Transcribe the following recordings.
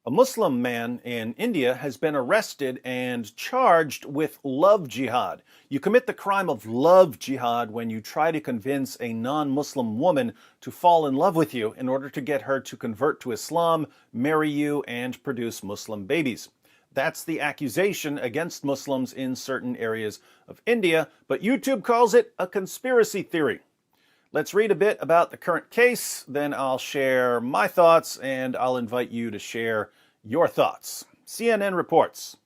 A Muslim man in India has been arrested and charged with love jihad. You commit the crime of love jihad when you try to convince a non-Muslim woman to fall in love with you in order to get her to convert to Islam, marry you, and produce Muslim babies. That's the accusation against Muslims in certain areas of India, but YouTube calls it a conspiracy theory. Let's read a bit about the current case, then I'll share my thoughts and I'll invite you to share your thoughts. CNN reports,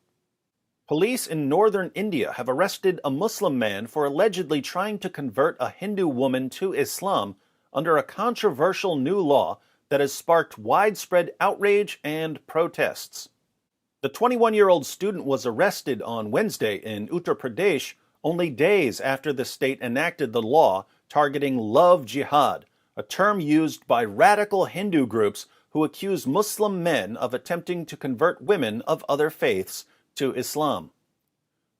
police in northern India have arrested a Muslim man for allegedly trying to convert a Hindu woman to Islam under a controversial new law that has sparked widespread outrage and protests. The 21-year-old student was arrested on Wednesday in Uttar Pradesh only days after the state enacted the law targeting love jihad, a term used by radical Hindu groups who accuse Muslim men of attempting to convert women of other faiths to Islam.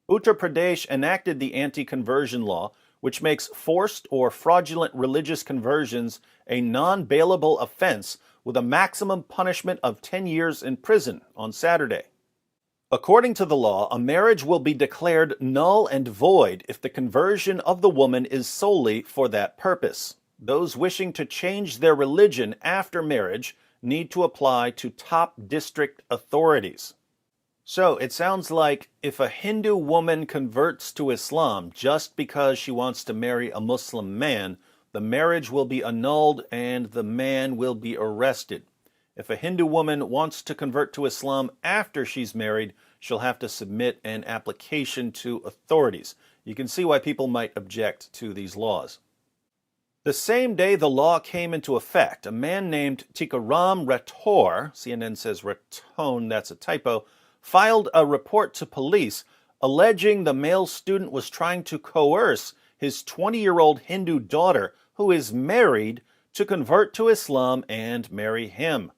Uttar Pradesh enacted the anti-conversion law, which makes forced or fraudulent religious conversions a non-bailable offense with a maximum punishment of 10 years in prison on Saturday. According to the law, a marriage will be declared null and void if the conversion of the woman is solely for that purpose. Those wishing to change their religion after marriage need to apply to top district authorities. So it sounds like if a Hindu woman converts to Islam just because she wants to marry a Muslim man, the marriage will be annulled and the man will be arrested. If a Hindu woman wants to convert to Islam after she's married, she'll have to submit an application to authorities. You can see why people might object to these laws. The same day the law came into effect, a man named Tikaram Rathore, CNN says Ratone, that's a typo, filed a report to police alleging the male student was trying to coerce his 20-year-old Hindu daughter, who is married, to convert to Islam and marry him.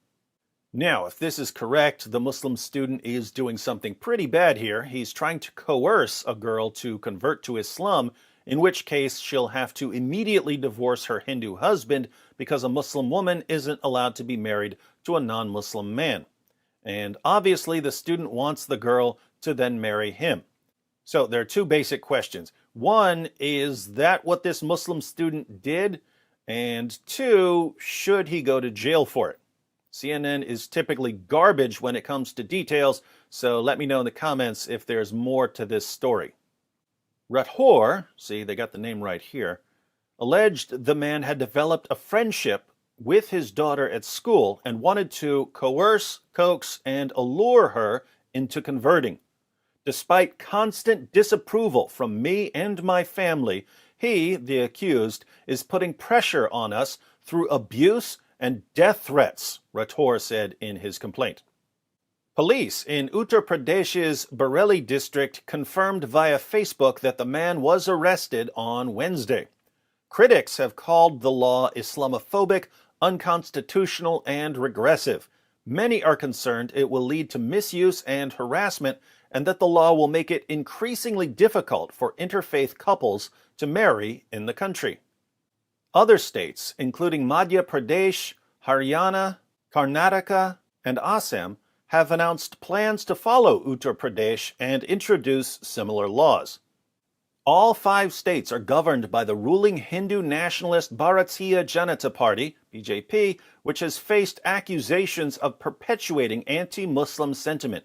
Now, if this is correct, the Muslim student is doing something pretty bad here. He's trying to coerce a girl to convert to Islam, in which case she'll have to immediately divorce her Hindu husband because a Muslim woman isn't allowed to be married to a non-Muslim man. And obviously the student wants the girl to then marry him. So there are two basic questions. One, is that what this Muslim student did? And two, should he go to jail for it? CNN is typically garbage when it comes to details, so let me know in the comments if there's more to this story. Rathore, see, they got the name right here, alleged the man had developed a friendship with his daughter at school and wanted to coerce, coax, and allure her into converting. Despite constant disapproval from me and my family, he, the accused, is putting pressure on us through abuse and death threats, Rathore said in his complaint. Police in Uttar Pradesh's Bareilly district confirmed via Facebook that the man was arrested on Wednesday. Critics have called the law Islamophobic, unconstitutional, and regressive. Many are concerned it will lead to misuse and harassment, and that the law will make it increasingly difficult for interfaith couples to marry in the country. Other states, including Madhya Pradesh, Haryana, Karnataka, and Assam, have announced plans to follow Uttar Pradesh and introduce similar laws. All 5 states are governed by the ruling Hindu nationalist Bharatiya Janata Party, BJP, which has faced accusations of perpetuating anti-Muslim sentiment.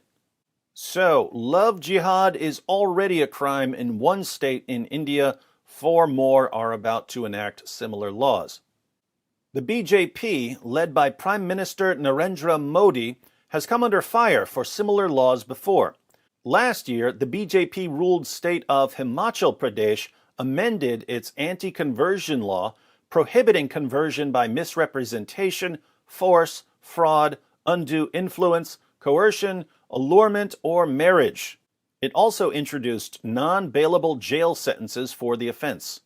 So, love jihad is already a crime in one state in India. 4 more are about to enact similar laws. The BJP, led by Prime Minister Narendra Modi, has come under fire for similar laws before. Last year, the BJP-ruled state of Himachal Pradesh amended its anti-conversion law, prohibiting conversion by misrepresentation, force, fraud, undue influence, coercion, allurement, or marriage. It also introduced non-bailable jail sentences for the offense.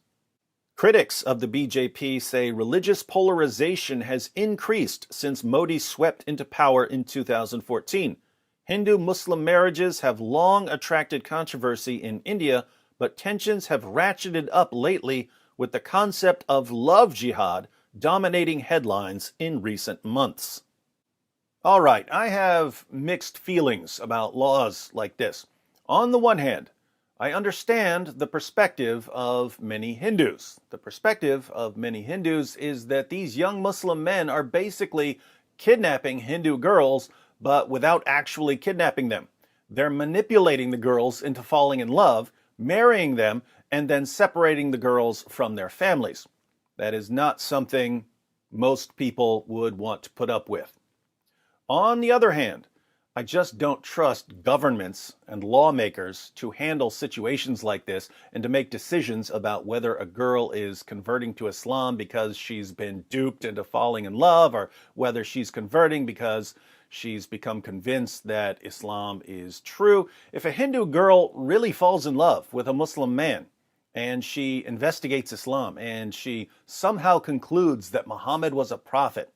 Critics of the BJP say religious polarization has increased since Modi swept into power in 2014. Hindu-Muslim marriages have long attracted controversy in India, but tensions have ratcheted up lately with the concept of love jihad dominating headlines in recent months. All right, I have mixed feelings about laws like this. On the one hand, I understand the perspective of many Hindus. The perspective of many Hindus is that these young Muslim men are basically kidnapping Hindu girls, but without actually kidnapping them. They're manipulating the girls into falling in love, marrying them, and then separating the girls from their families. That is not something most people would want to put up with. On the other hand, I just don't trust governments and lawmakers to handle situations like this and to make decisions about whether a girl is converting to Islam because she's been duped into falling in love, or whether she's converting because she's become convinced that Islam is true. If a Hindu girl really falls in love with a Muslim man and she investigates Islam and she somehow concludes that Muhammad was a prophet,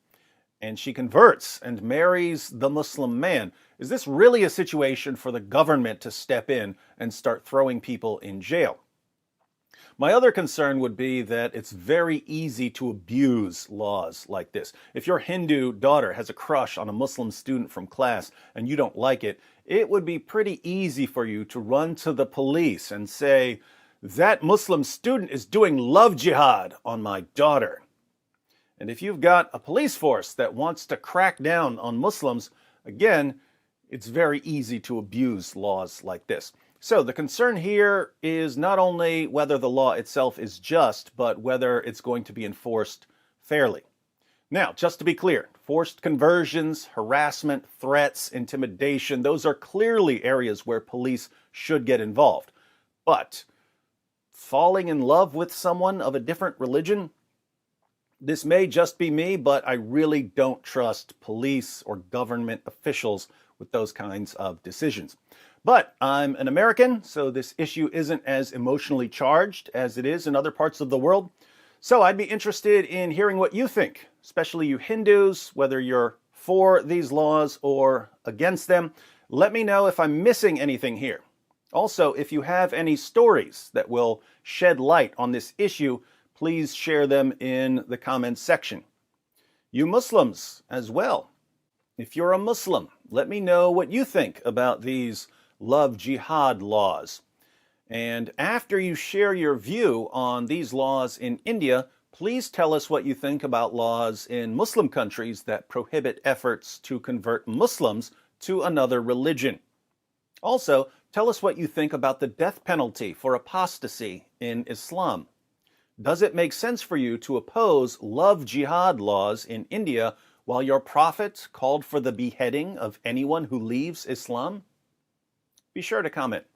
and she converts and marries the Muslim man, is this really a situation for the government to step in and start throwing people in jail? My other concern would be that it's very easy to abuse laws like this. If your Hindu daughter has a crush on a Muslim student from class and you don't like it, it would be pretty easy for you to run to the police and say, "That Muslim student is doing love jihad on my daughter." And if you've got a police force that wants to crack down on Muslims, again, it's very easy to abuse laws like this. So the concern here is not only whether the law itself is just, but whether it's going to be enforced fairly. Now, just to be clear, forced conversions, harassment, threats, intimidation, those are clearly areas where police should get involved. But falling in love with someone of a different religion, this may just be me, but I really don't trust police or government officials with those kinds of decisions. But I'm an American, so this issue isn't as emotionally charged as it is in other parts of the world. So I'd be interested in hearing what you think, especially you Hindus, whether you're for these laws or against them. Let me know if I'm missing anything here. Also, if you have any stories that will shed light on this issue, please share them in the comments section. You Muslims as well. If you're a Muslim, let me know what you think about these love jihad laws. And after you share your view on these laws in India, please tell us what you think about laws in Muslim countries that prohibit efforts to convert Muslims to another religion. Also, tell us what you think about the death penalty for apostasy in Islam. Does it make sense for you to oppose love jihad laws in India while your prophet called for the beheading of anyone who leaves Islam? Be sure to comment.